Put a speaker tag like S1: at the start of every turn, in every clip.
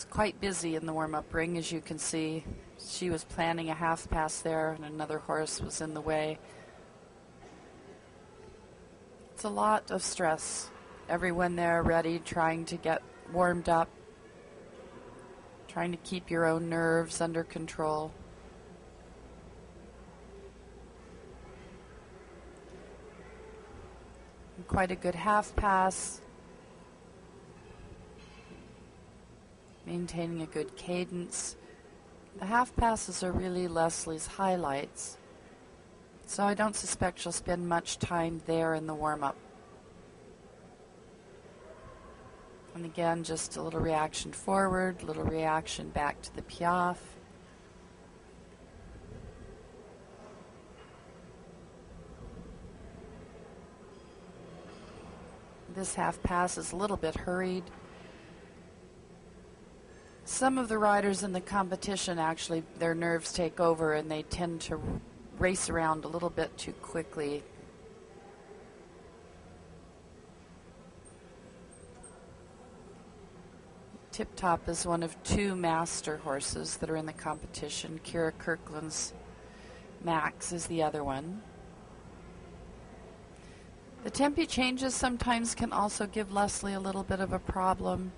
S1: quite busy in the warm-up ring, as you can see. She was planning a half pass there, and another horse was in the way. It's a lot of stress. Everyone there ready, trying to get warmed up, trying to keep your own nerves under control. And quite a good half pass. Maintaining a good cadence. The half passes are really Leslie's highlights, so I don't suspect she'll spend much time there in the warm-up. And again, just a little reaction forward, little reaction back to the piaffe. This half pass is a little bit hurried. Some of the riders in the competition, actually, their nerves take over and they tend to race around a little bit too quickly. Tip Top is one of two master horses that are in the competition. Kira Kirkland's Max is the other one. The tempi changes sometimes can also give Leslie a little bit of a problem.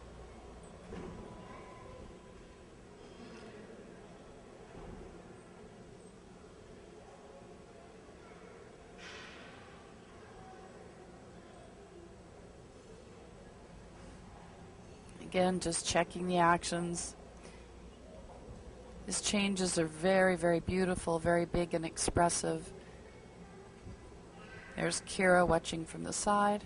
S1: Again, just checking the actions. His changes are very, very beautiful, very big and expressive. There's Kira watching from the side.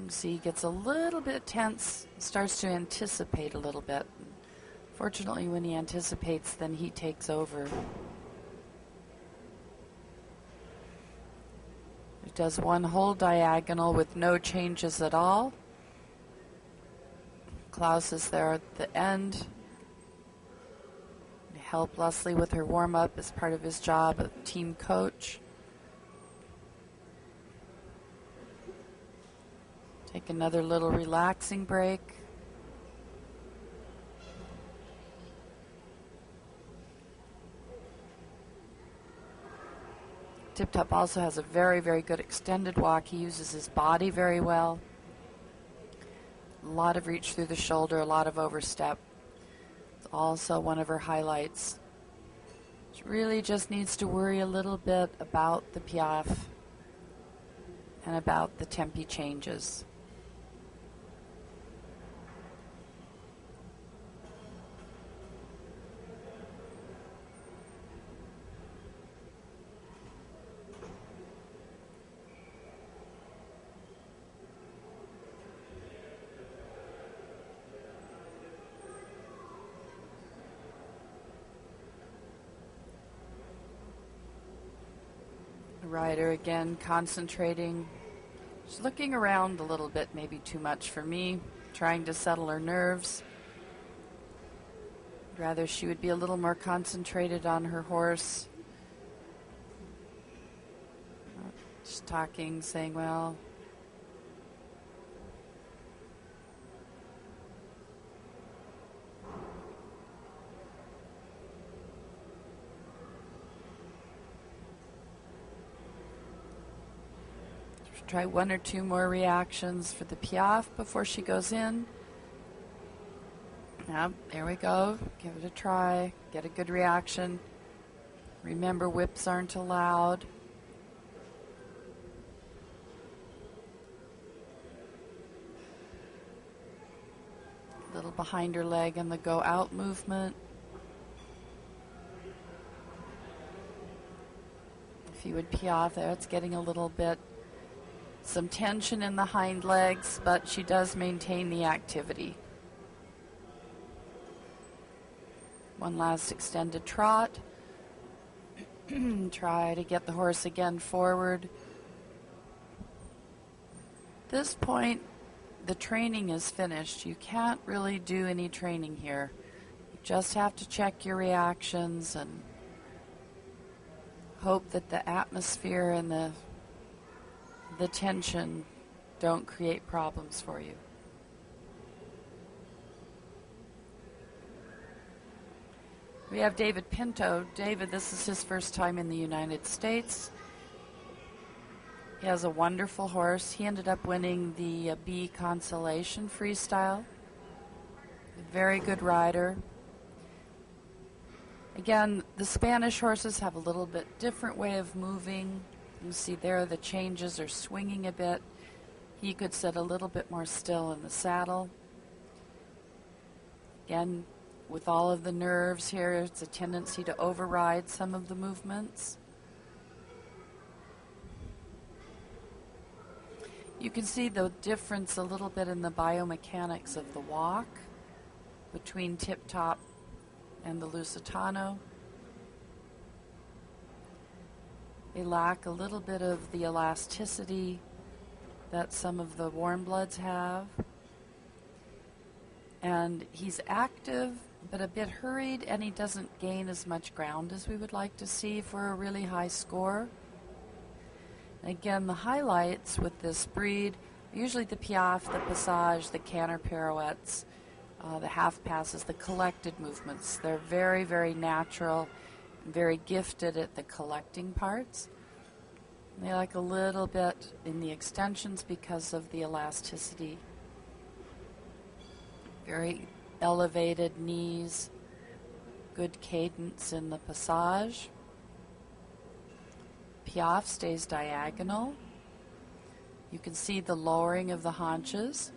S1: See, he gets a little bit tense, starts to anticipate a little bit. Fortunately, when he anticipates, then he takes over. It does one whole diagonal with no changes at all. Klaus is there at the end. Help Leslie with her warm-up as part of his job as team coach. Take another little relaxing break. Tip Top also has a very, very good extended walk. He uses his body very well. A lot of reach through the shoulder, a lot of overstep. It's also one of her highlights. She really just needs to worry a little bit about the piaffe and about the tempi changes. Rider again concentrating. She's looking around a little bit, maybe too much for me, trying to settle her nerves. Rather, she would be a little more concentrated on her horse. Just talking, saying, well, try one or two more reactions for the piaffe before she goes in. Yep, there we go. Give it a try. Get a good reaction. Remember, whips aren't allowed. A little behind her leg in the go out movement. If you would piaffe there, it's getting a little bit some tension in the hind legs, but she does maintain the activity. One last extended trot. Try to get the horse again forward. At this point, the training is finished. You can't really do any training here. You just have to check your reactions and hope that the atmosphere and the tension don't create problems for you. We have David Pinto. David, this is his first time in the United States. He has a wonderful horse. He ended up winning the B Consolation Freestyle. A very good rider. Again, the Spanish horses have a little bit different way of moving. You see there the changes are swinging a bit. He could sit a little bit more still in the saddle. Again, with all of the nerves here, it's a tendency to override some of the movements. You can see the difference a little bit in the biomechanics of the walk between Tip Top and the Lusitano. They lack a little bit of the elasticity that some of the warm bloods have. And he's active, but a bit hurried, and he doesn't gain as much ground as we would like to see for a really high score. And again, the highlights with this breed are usually the piaffe, the passage, the canter pirouettes, the half passes, the collected movements. They're very, very natural, very gifted at the collecting parts. They like a little bit in the extensions because of the elasticity. Very elevated knees, good cadence in the passage. Piaffe stays diagonal. You can see the lowering of the haunches.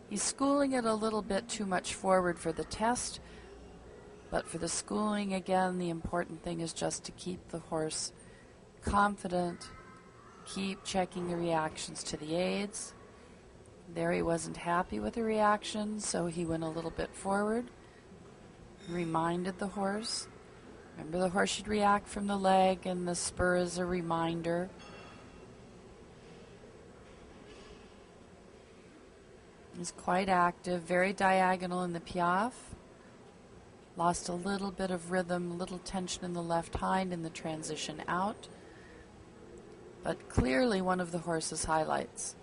S1: He's schooling it a little bit too much forward for the test, but for the schooling, again, the important thing is just to keep the horse confident, keep checking the reactions to the aids. There he wasn't happy with the reaction, so he went a little bit forward, reminded the horse. Remember, the horse should react from the leg, and the spur is a reminder. He's quite active, very diagonal in the piaffe. Lost a little bit of rhythm, a little tension in the left hind in the transition out. But clearly one of the horse's highlights.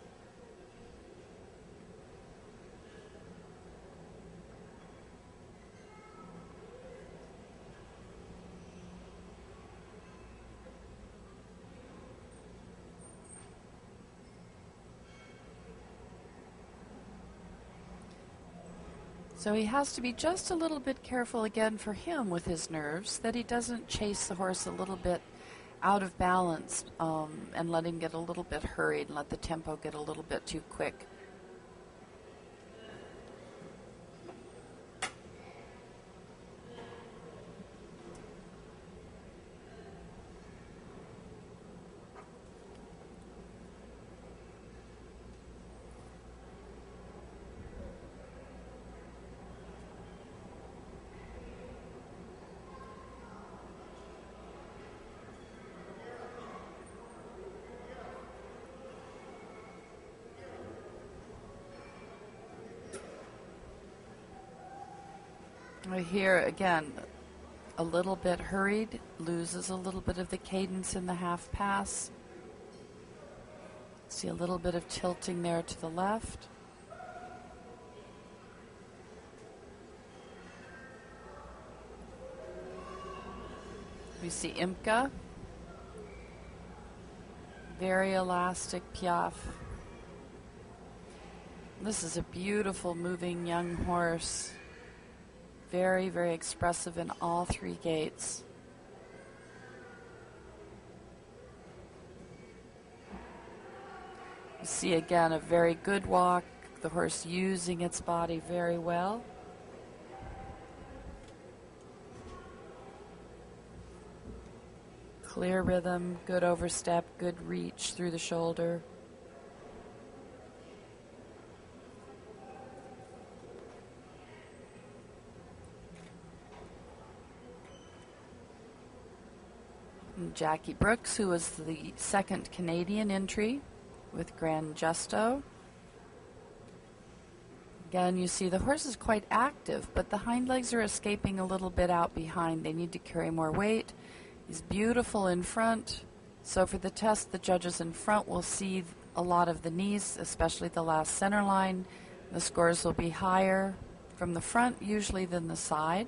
S1: So he has to be just a little bit careful again for him with his nerves, that he doesn't chase the horse a little bit out of balance and let him get a little bit hurried and let the tempo get a little bit too quick. Here again, a little bit hurried, loses a little bit of the cadence in the half pass. See a little bit of tilting there to the left. We see Imka, very elastic piaffe. This is a beautiful moving young horse. Very, very expressive in all three gaits. You see again a very good walk, the horse using its body very well. Clear rhythm, good overstep, good reach through the shoulder. Jackie Brooks, who was the second Canadian entry with Grand Justo. Again, you see the horse is quite active, but the hind legs are escaping a little bit out behind. They need to carry more weight. He's beautiful in front. So for the test, the judges in front will see a lot of the knees, especially the last center line. The scores will be higher from the front usually than the side.